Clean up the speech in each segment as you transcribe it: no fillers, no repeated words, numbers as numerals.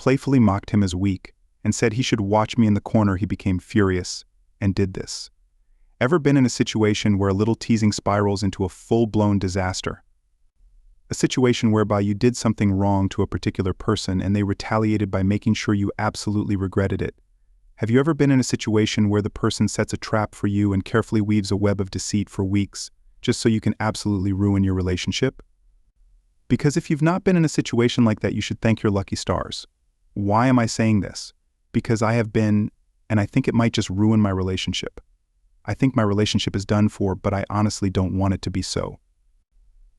playfully mocked him as weak and said he should watch me in the corner. He became furious and did this. Ever been in a situation where a little teasing spirals into a full-blown disaster? A situation whereby you did something wrong to a particular person and they retaliated by making sure you absolutely regretted it. Have you ever been in a situation where the person sets a trap for you and carefully weaves a web of deceit for weeks, just so you can absolutely ruin your relationship? Because if you've not been in a situation like that, you should thank your lucky stars. Why am I saying this? Because I have been, and I think it might just ruin my relationship. I think my relationship is done for, but I honestly don't want it to be so.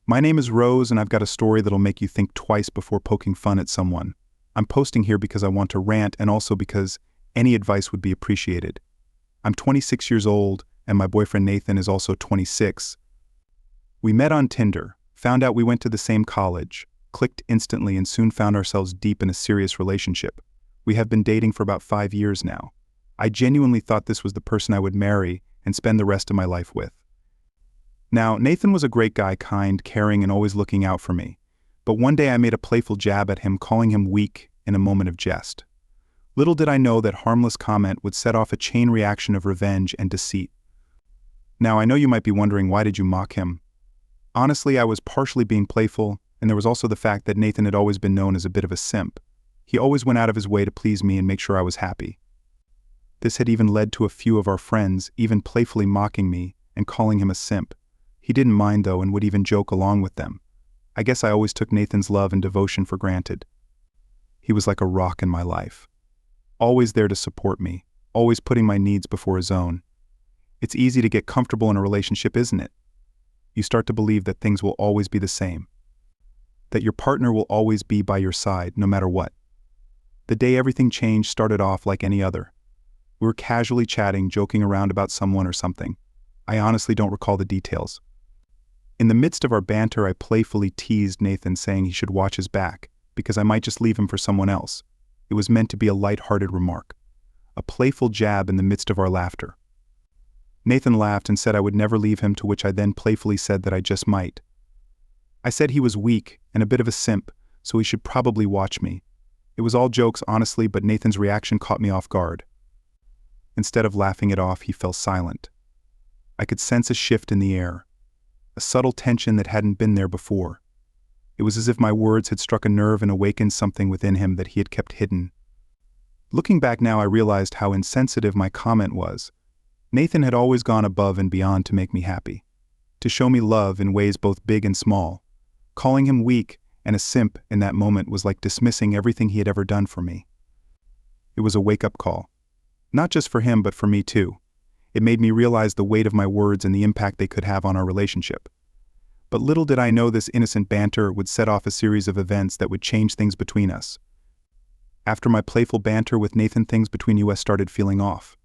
My name is Rose, and I've got a story that'll make you think twice before poking fun at someone. I'm posting here because I want to rant and also because any advice would be appreciated. I'm 26 years old, and my boyfriend Nathan is also 26. We met on Tinder, found out we went to the same college, clicked instantly, and soon found ourselves deep in a serious relationship. We have been dating for about 5 years now. I genuinely thought this was the person I would marry and spend the rest of my life with. Now, Nathan was a great guy, kind, caring, and always looking out for me. But one day I made a playful jab at him, calling him weak in a moment of jest. Little did I know that harmless comment would set off a chain reaction of revenge and deceit. Now, I know you might be wondering, why did you mock him? Honestly, I was partially being playful, and there was also the fact that Nathan had always been known as a bit of a simp. He always went out of his way to please me and make sure I was happy. This had even led to a few of our friends even playfully mocking me and calling him a simp. He didn't mind though and would even joke along with them. I guess I always took Nathan's love and devotion for granted. He was like a rock in my life. Always there to support me, always putting my needs before his own. It's easy to get comfortable in a relationship, isn't it? You start to believe that things will always be the same. That your partner will always be by your side, no matter what. The day everything changed started off like any other. We were casually chatting, joking around about someone or something. I honestly don't recall the details. In the midst of our banter, I playfully teased Nathan, saying he should watch his back, because I might just leave him for someone else. It was meant to be a light-hearted remark. A playful jab in the midst of our laughter. Nathan laughed and said I would never leave him, to which I then playfully said that I just might. I said he was weak and a bit of a simp, so he should probably watch me. It was all jokes, honestly, but Nathan's reaction caught me off guard. Instead of laughing it off, he fell silent. I could sense a shift in the air. A subtle tension that hadn't been there before. It was as if my words had struck a nerve and awakened something within him that he had kept hidden. Looking back now, I realized how insensitive my comment was. Nathan had always gone above and beyond to make me happy, to show me love in ways both big and small. Calling him weak and a simp in that moment was like dismissing everything he had ever done for me. It was a wake-up call. Not just for him, but for me too. It made me realize the weight of my words and the impact they could have on our relationship. But little did I know this innocent banter would set off a series of events that would change things between us. After my playful banter with Nathan, things between us started feeling off.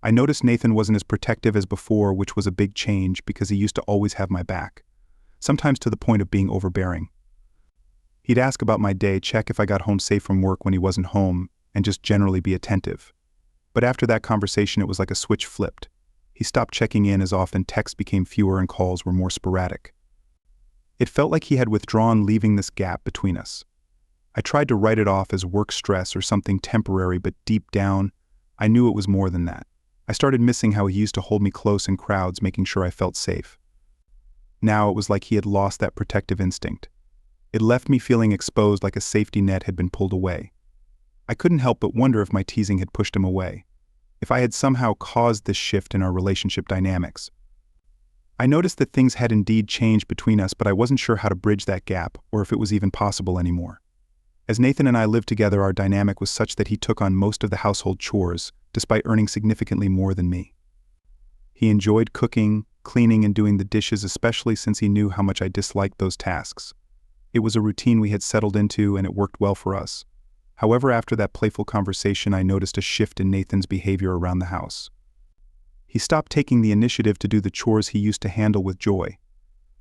I noticed Nathan wasn't as protective as before, which was a big change because he used to always have my back, sometimes to the point of being overbearing. He'd ask about my day, check if I got home safe from work when he wasn't home, and just generally be attentive. But after that conversation, it was like a switch flipped. He stopped checking in as often, texts became fewer, and calls were more sporadic. It felt like he had withdrawn, leaving this gap between us. I tried to write it off as work stress or something temporary, but deep down, I knew it was more than that. I started missing how he used to hold me close in crowds, making sure I felt safe. Now it was like he had lost that protective instinct. It left me feeling exposed, like a safety net had been pulled away. I couldn't help but wonder if my teasing had pushed him away, if I had somehow caused this shift in our relationship dynamics. I noticed that things had indeed changed between us, but I wasn't sure how to bridge that gap or if it was even possible anymore. As Nathan and I lived together, our dynamic was such that he took on most of the household chores, despite earning significantly more than me. He enjoyed cooking, cleaning, and doing the dishes, especially since he knew how much I disliked those tasks. It was a routine we had settled into, and it worked well for us. However, after that playful conversation, I noticed a shift in Nathan's behavior around the house. He stopped taking the initiative to do the chores he used to handle with joy.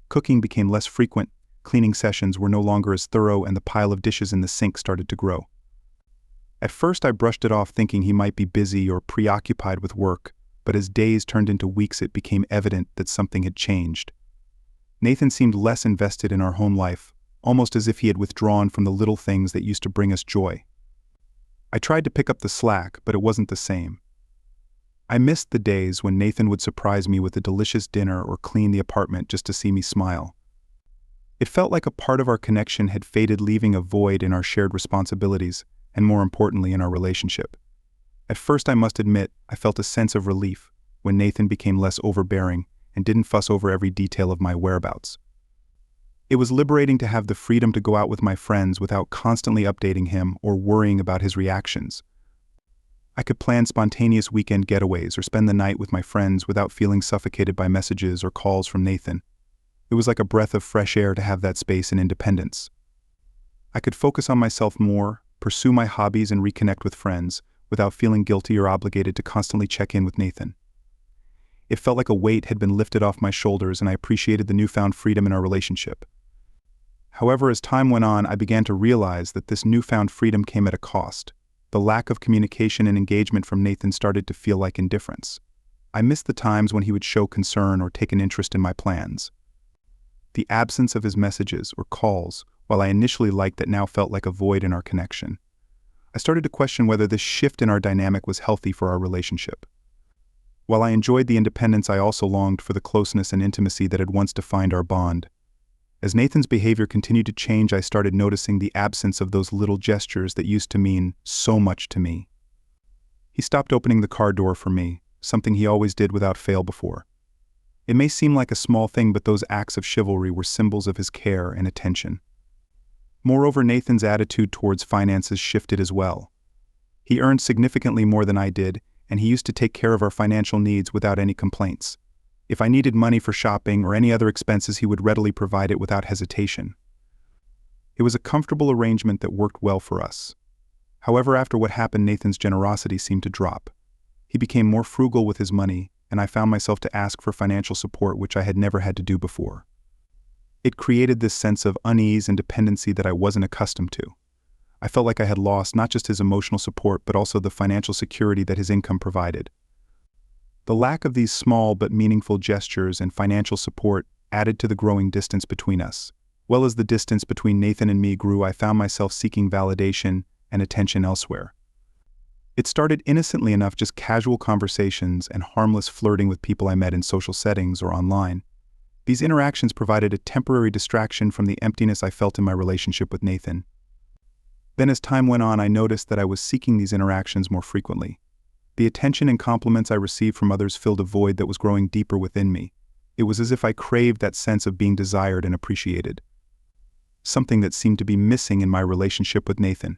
Cooking became less frequent, cleaning sessions were no longer as thorough, and the pile of dishes in the sink started to grow. At first I brushed it off, thinking he might be busy or preoccupied with work, but as days turned into weeks, it became evident that something had changed. Nathan seemed less invested in our home life, almost as if he had withdrawn from the little things that used to bring us joy. I tried to pick up the slack, but it wasn't the same. I missed the days when Nathan would surprise me with a delicious dinner or clean the apartment just to see me smile. It felt like a part of our connection had faded, leaving a void in our shared responsibilities, and more importantly, in our relationship. At first, I must admit, I felt a sense of relief when Nathan became less overbearing and didn't fuss over every detail of my whereabouts. It was liberating to have the freedom to go out with my friends without constantly updating him or worrying about his reactions. I could plan spontaneous weekend getaways or spend the night with my friends without feeling suffocated by messages or calls from Nathan. It was like a breath of fresh air to have that space and independence. I could focus on myself more, pursue my hobbies, and reconnect with friends without feeling guilty or obligated to constantly check in with Nathan. It felt like a weight had been lifted off my shoulders, and I appreciated the newfound freedom in our relationship. However, as time went on, I began to realize that this newfound freedom came at a cost. The lack of communication and engagement from Nathan started to feel like indifference. I missed the times when he would show concern or take an interest in my plans. The absence of his messages or calls, while I initially liked it, now felt like a void in our connection. I started to question whether this shift in our dynamic was healthy for our relationship. While I enjoyed the independence, I also longed for the closeness and intimacy that had once defined our bond. As Nathan's behavior continued to change, I started noticing the absence of those little gestures that used to mean so much to me. He stopped opening the car door for me, something he always did without fail before. It may seem like a small thing, but those acts of chivalry were symbols of his care and attention. Moreover, Nathan's attitude towards finances shifted as well. He earned significantly more than I did, and he used to take care of our financial needs without any complaints. If I needed money for shopping or any other expenses, he would readily provide it without hesitation. It was a comfortable arrangement that worked well for us. However, after what happened, Nathan's generosity seemed to drop. He became more frugal with his money, and I found myself to ask for financial support, which I had never had to do before. It created this sense of unease and dependency that I wasn't accustomed to. I felt like I had lost not just his emotional support, but also the financial security that his income provided. The lack of these small but meaningful gestures and financial support added to the growing distance between us. Well, as the distance between Nathan and me grew, I found myself seeking validation and attention elsewhere. It started innocently enough, just casual conversations and harmless flirting with people I met in social settings or online. These interactions provided a temporary distraction from the emptiness I felt in my relationship with Nathan. Then as time went on, I noticed that I was seeking these interactions more frequently. The attention and compliments I received from others filled a void that was growing deeper within me. It was as if I craved that sense of being desired and appreciated. Something that seemed to be missing in my relationship with Nathan.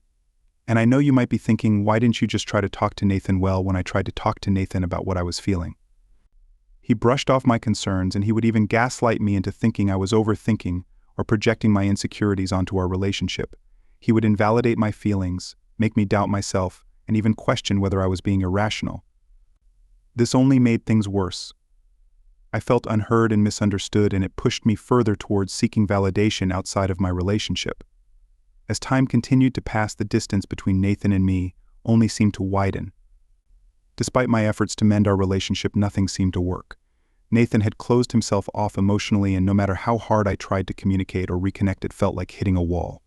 And I know you might be thinking, why didn't you just try to talk to Nathan? Well, when I tried to talk to Nathan about what I was feeling, he brushed off my concerns, and he would even gaslight me into thinking I was overthinking or projecting my insecurities onto our relationship. He would invalidate my feelings, make me doubt myself, and even question whether I was being irrational. This only made things worse. I felt unheard and misunderstood, and it pushed me further towards seeking validation outside of my relationship. As time continued to pass, the distance between Nathan and me only seemed to widen. Despite my efforts to mend our relationship, nothing seemed to work. Nathan had closed himself off emotionally, and no matter how hard I tried to communicate or reconnect, it felt like hitting a wall.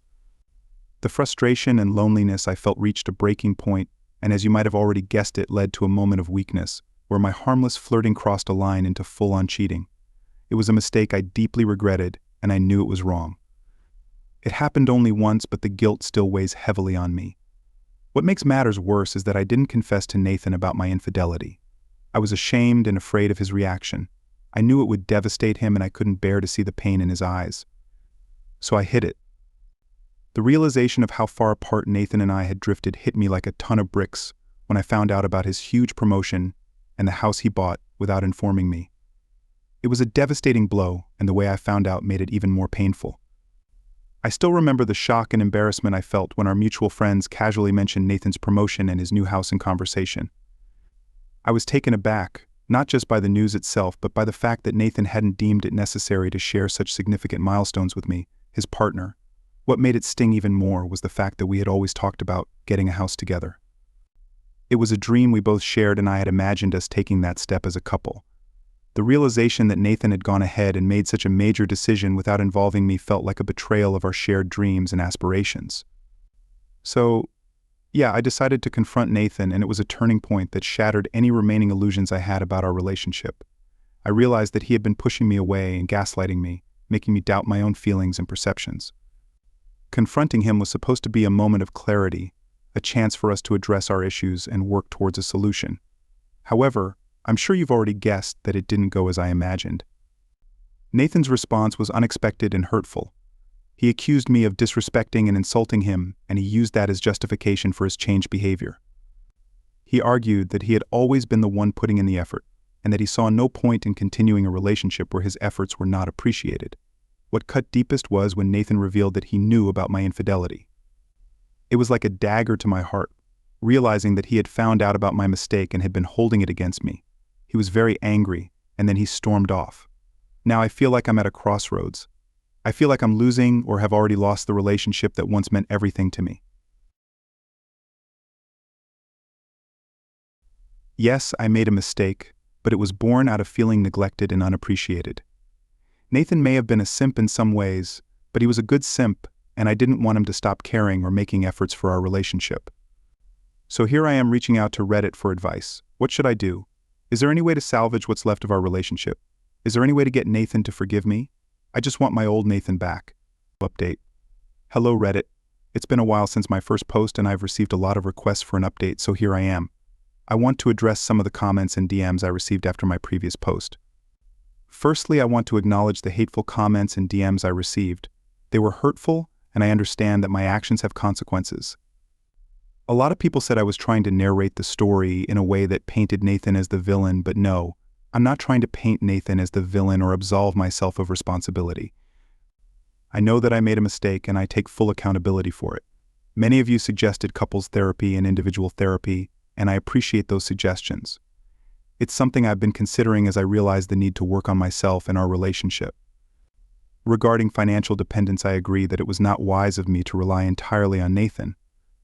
The frustration and loneliness I felt reached a breaking point, and as you might have already guessed, it led to a moment of weakness, where my harmless flirting crossed a line into full-on cheating. It was a mistake I deeply regretted, and I knew it was wrong. It happened only once, but the guilt still weighs heavily on me. What makes matters worse is that I didn't confess to Nathan about my infidelity. I was ashamed and afraid of his reaction. I knew it would devastate him, and I couldn't bear to see the pain in his eyes. So I hid it. The realization of how far apart Nathan and I had drifted hit me like a ton of bricks when I found out about his huge promotion and the house he bought without informing me. It was a devastating blow, and the way I found out made it even more painful. I still remember the shock and embarrassment I felt when our mutual friends casually mentioned Nathan's promotion and his new house in conversation. I was taken aback, not just by the news itself, but by the fact that Nathan hadn't deemed it necessary to share such significant milestones with me, his partner. What made it sting even more was the fact that we had always talked about getting a house together. It was a dream we both shared, and I had imagined us taking that step as a couple. The realization that Nathan had gone ahead and made such a major decision without involving me felt like a betrayal of our shared dreams and aspirations. So, Yeah, I decided to confront Nathan, and it was a turning point that shattered any remaining illusions I had about our relationship. I realized that he had been pushing me away and gaslighting me, making me doubt my own feelings and perceptions. Confronting him was supposed to be a moment of clarity, a chance for us to address our issues and work towards a solution. However, I'm sure you've already guessed that it didn't go as I imagined. Nathan's response was unexpected and hurtful. He accused me of disrespecting and insulting him, and he used that as justification for his changed behavior. He argued that he had always been the one putting in the effort, and that he saw no point in continuing a relationship where his efforts were not appreciated. What cut deepest was when Nathan revealed that he knew about my infidelity. It was like a dagger to my heart, realizing that he had found out about my mistake and had been holding it against me. He was very angry, and then he stormed off. Now I feel like I'm at a crossroads. I feel like I'm losing or have already lost the relationship that once meant everything to me. Yes, I made a mistake, but it was born out of feeling neglected and unappreciated. Nathan may have been a simp in some ways, but he was a good simp, and I didn't want him to stop caring or making efforts for our relationship. So here I am reaching out to Reddit for advice. What should I do? Is there any way to salvage what's left of our relationship? Is there any way to get Nathan to forgive me? I just want my old Nathan back. Update. Hello Reddit. It's been a while since my first post and I've received a lot of requests for an update, so here I am. I want to address some of the comments and DMs I received after my previous post. Firstly, I want to acknowledge the hateful comments and DMs I received. They were hurtful, and I understand that my actions have consequences. A lot of people said I was trying to narrate the story in a way that painted Nathan as the villain, but no, I'm not trying to paint Nathan as the villain or absolve myself of responsibility. I know that I made a mistake and I take full accountability for it. Many of you suggested couples therapy and individual therapy, and I appreciate those suggestions. It's something I've been considering as I realize the need to work on myself and our relationship. Regarding financial dependence, I agree that it was not wise of me to rely entirely on Nathan.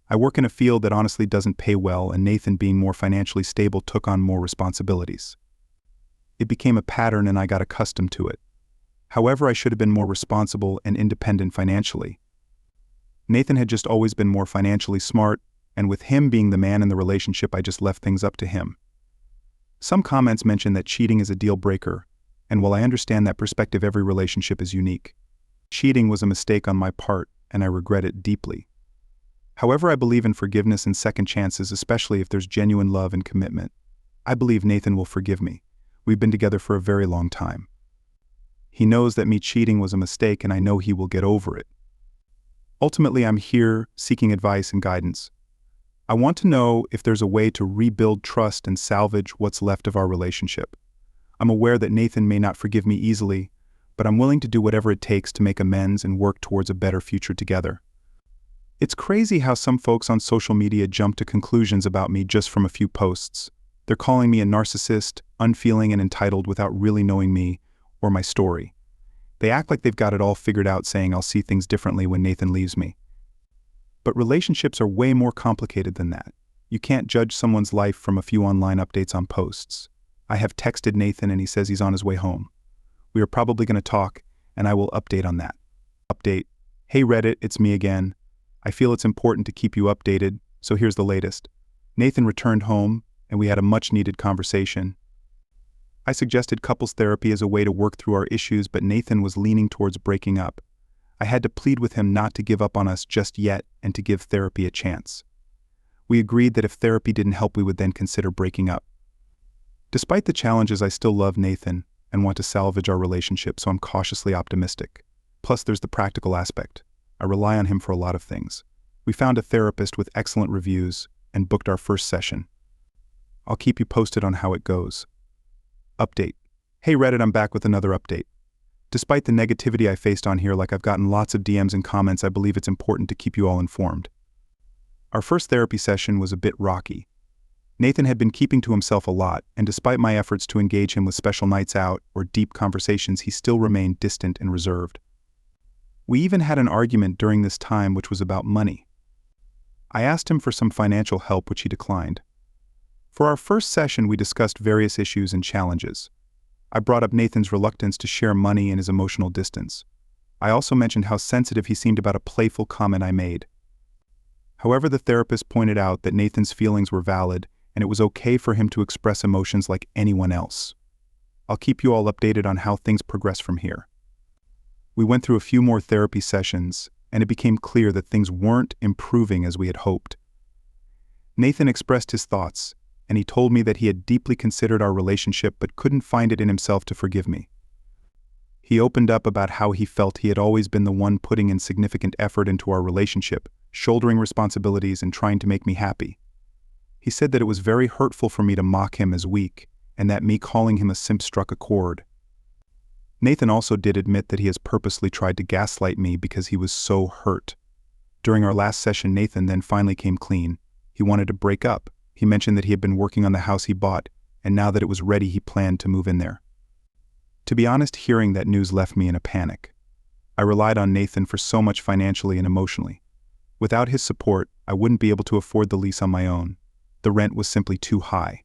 I work in a field that honestly doesn't pay well, and Nathan, being more financially stable, took on more responsibilities. It became a pattern and I got accustomed to it. However, I should have been more responsible and independent financially. Nathan had just always been more financially smart, and with him being the man in the relationship, I just left things up to him. Some comments mention that cheating is a deal breaker, and while I understand that perspective, every relationship is unique. Cheating was a mistake on my part, and I regret it deeply. However, I believe in forgiveness and second chances, especially if there's genuine love and commitment. I believe Nathan will forgive me. We've been together for a very long time. He knows that me cheating was a mistake, and I know he will get over it. Ultimately, I'm here seeking advice and guidance. I want to know if there's a way to rebuild trust and salvage what's left of our relationship. I'm aware that Nathan may not forgive me easily, but I'm willing to do whatever it takes to make amends and work towards a better future together. It's crazy how some folks on social media jump to conclusions about me just from a few posts. They're calling me a narcissist, unfeeling and entitled without really knowing me or my story. They act like they've got it all figured out, saying I'll see things differently when Nathan leaves me. But relationships are way more complicated than that. You can't judge someone's life from a few online updates on posts. I have texted Nathan and he says he's on his way home. We are probably going to talk, and I will update on that. Update. Hey Reddit, it's me again. I feel it's important to keep you updated, so here's the latest. Nathan returned home, and we had a much-needed conversation. I suggested couples therapy as a way to work through our issues, but Nathan was leaning towards breaking up. I had to plead with him not to give up on us just yet and to give therapy a chance. We agreed that if therapy didn't help, we would then consider breaking up. Despite the challenges, I still love Nathan and want to salvage our relationship, so I'm cautiously optimistic. Plus, there's the practical aspect. I rely on him for a lot of things. We found a therapist with excellent reviews and booked our first session. I'll keep you posted on how it goes. Update. Hey Reddit, I'm back with another update. Despite the negativity I faced on here, like I've gotten lots of DMs and comments, I believe it's important to keep you all informed. Our first therapy session was a bit rocky. Nathan had been keeping to himself a lot, and despite my efforts to engage him with special nights out or deep conversations, he still remained distant and reserved. We even had an argument during this time, which was about money. I asked him for some financial help, which he declined. For our first session, we discussed various issues and challenges. I brought up Nathan's reluctance to share money and his emotional distance. I also mentioned how sensitive he seemed about a playful comment I made. However, the therapist pointed out that Nathan's feelings were valid and it was okay for him to express emotions like anyone else. I'll keep you all updated on how things progress from here. We went through a few more therapy sessions, and it became clear that things weren't improving as we had hoped. Nathan expressed his thoughts, and he told me that he had deeply considered our relationship but couldn't find it in himself to forgive me. He opened up about how he felt he had always been the one putting in significant effort into our relationship, shouldering responsibilities and trying to make me happy. He said that it was very hurtful for me to mock him as weak, and that me calling him a simp struck a chord. Nathan also did admit that he has purposely tried to gaslight me because he was so hurt. During our last session, Nathan then finally came clean. He wanted to break up. He mentioned that he had been working on the house he bought, and now that it was ready, he planned to move in there. To be honest, hearing that news left me in a panic. I relied on Nathan for so much financially and emotionally. Without his support, I wouldn't be able to afford the lease on my own. The rent was simply too high.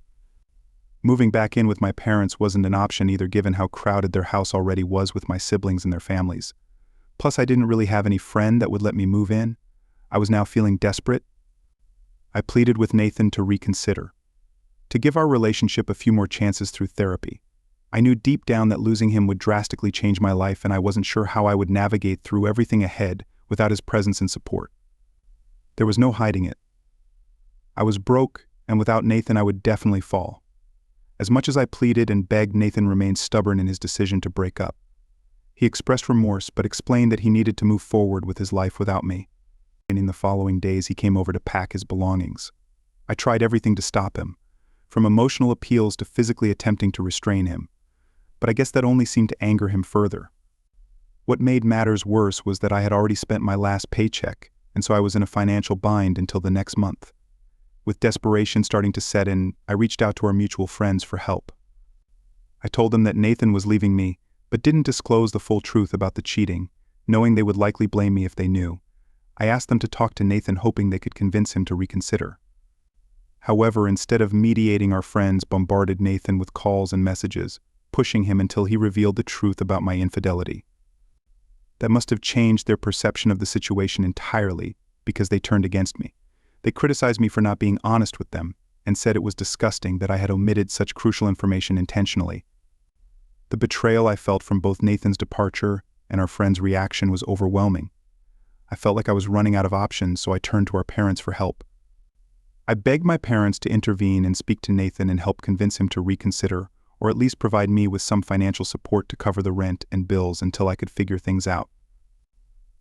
Moving back in with my parents wasn't an option either, given how crowded their house already was with my siblings and their families. Plus, I didn't really have any friend that would let me move in. I was now feeling desperate. I pleaded with Nathan to reconsider, to give our relationship a few more chances through therapy. I knew deep down that losing him would drastically change my life, and I wasn't sure how I would navigate through everything ahead without his presence and support. There was no hiding it. I was broke, and without Nathan I would definitely fall. As much as I pleaded and begged, Nathan remained stubborn in his decision to break up. He expressed remorse but explained that he needed to move forward with his life without me. In the following days, he came over to pack his belongings. I tried everything to stop him, from emotional appeals to physically attempting to restrain him. But I guess that only seemed to anger him further. What made matters worse was that I had already spent my last paycheck, and so I was in a financial bind until the next month. With desperation starting to set in, I reached out to our mutual friends for help. I told them that Nathan was leaving me, but didn't disclose the full truth about the cheating, knowing they would likely blame me if they knew. I asked them to talk to Nathan, hoping they could convince him to reconsider. However, instead of mediating, our friends bombarded Nathan with calls and messages, pushing him until he revealed the truth about my infidelity. That must have changed their perception of the situation entirely, because they turned against me. They criticized me for not being honest with them, and said it was disgusting that I had omitted such crucial information intentionally. The betrayal I felt from both Nathan's departure and our friend's reaction was overwhelming. I felt like I was running out of options, so I turned to our parents for help. I begged my parents to intervene and speak to Nathan and help convince him to reconsider, or at least provide me with some financial support to cover the rent and bills until I could figure things out.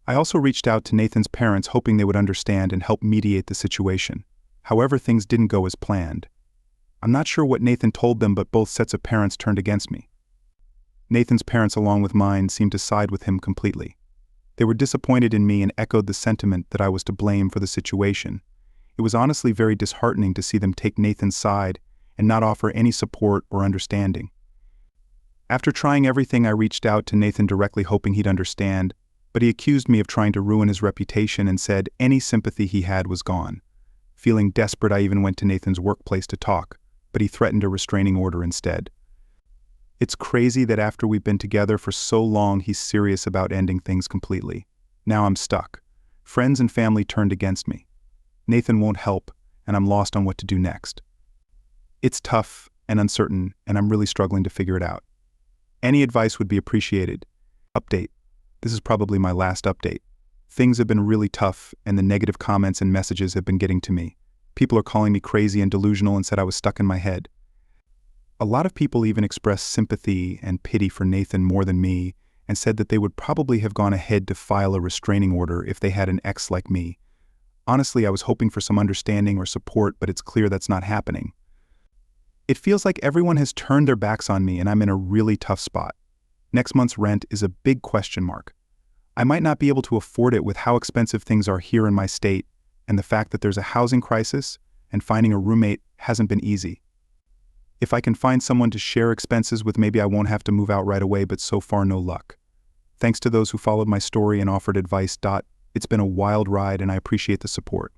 I also reached out to Nathan's parents, hoping they would understand and help mediate the situation. However, things didn't go as planned. I'm not sure what Nathan told them, but both sets of parents turned against me. Nathan's parents, along with mine, seemed to side with him completely. They were disappointed in me and echoed the sentiment that I was to blame for the situation. It was honestly very disheartening to see them take Nathan's side and not offer any support or understanding. After trying everything, I reached out to Nathan directly, hoping he'd understand, but he accused me of trying to ruin his reputation and said any sympathy he had was gone. Feeling desperate, I even went to Nathan's workplace to talk, but he threatened a restraining order instead. It's crazy that after we've been together for so long, he's serious about ending things completely. Now I'm stuck. Friends and family turned against me. Nathan won't help, and I'm lost on what to do next. It's tough and uncertain, and I'm really struggling to figure it out. Any advice would be appreciated. Update. This is probably my last update. Things have been really tough, and the negative comments and messages have been getting to me. People are calling me crazy and delusional and said I was stuck in my head. A lot of people even expressed sympathy and pity for Nathan more than me, and said that they would probably have gone ahead to file a restraining order if they had an ex like me. Honestly, I was hoping for some understanding or support, but it's clear that's not happening. It feels like everyone has turned their backs on me, and I'm in a really tough spot. Next month's rent is a big question mark. I might not be able to afford it with how expensive things are here in my state, and the fact that there's a housing crisis, and finding a roommate hasn't been easy. If I can find someone to share expenses with, maybe I won't have to move out right away, but so far no luck. Thanks to those who followed my story and offered advice. It's been a wild ride, and I appreciate the support.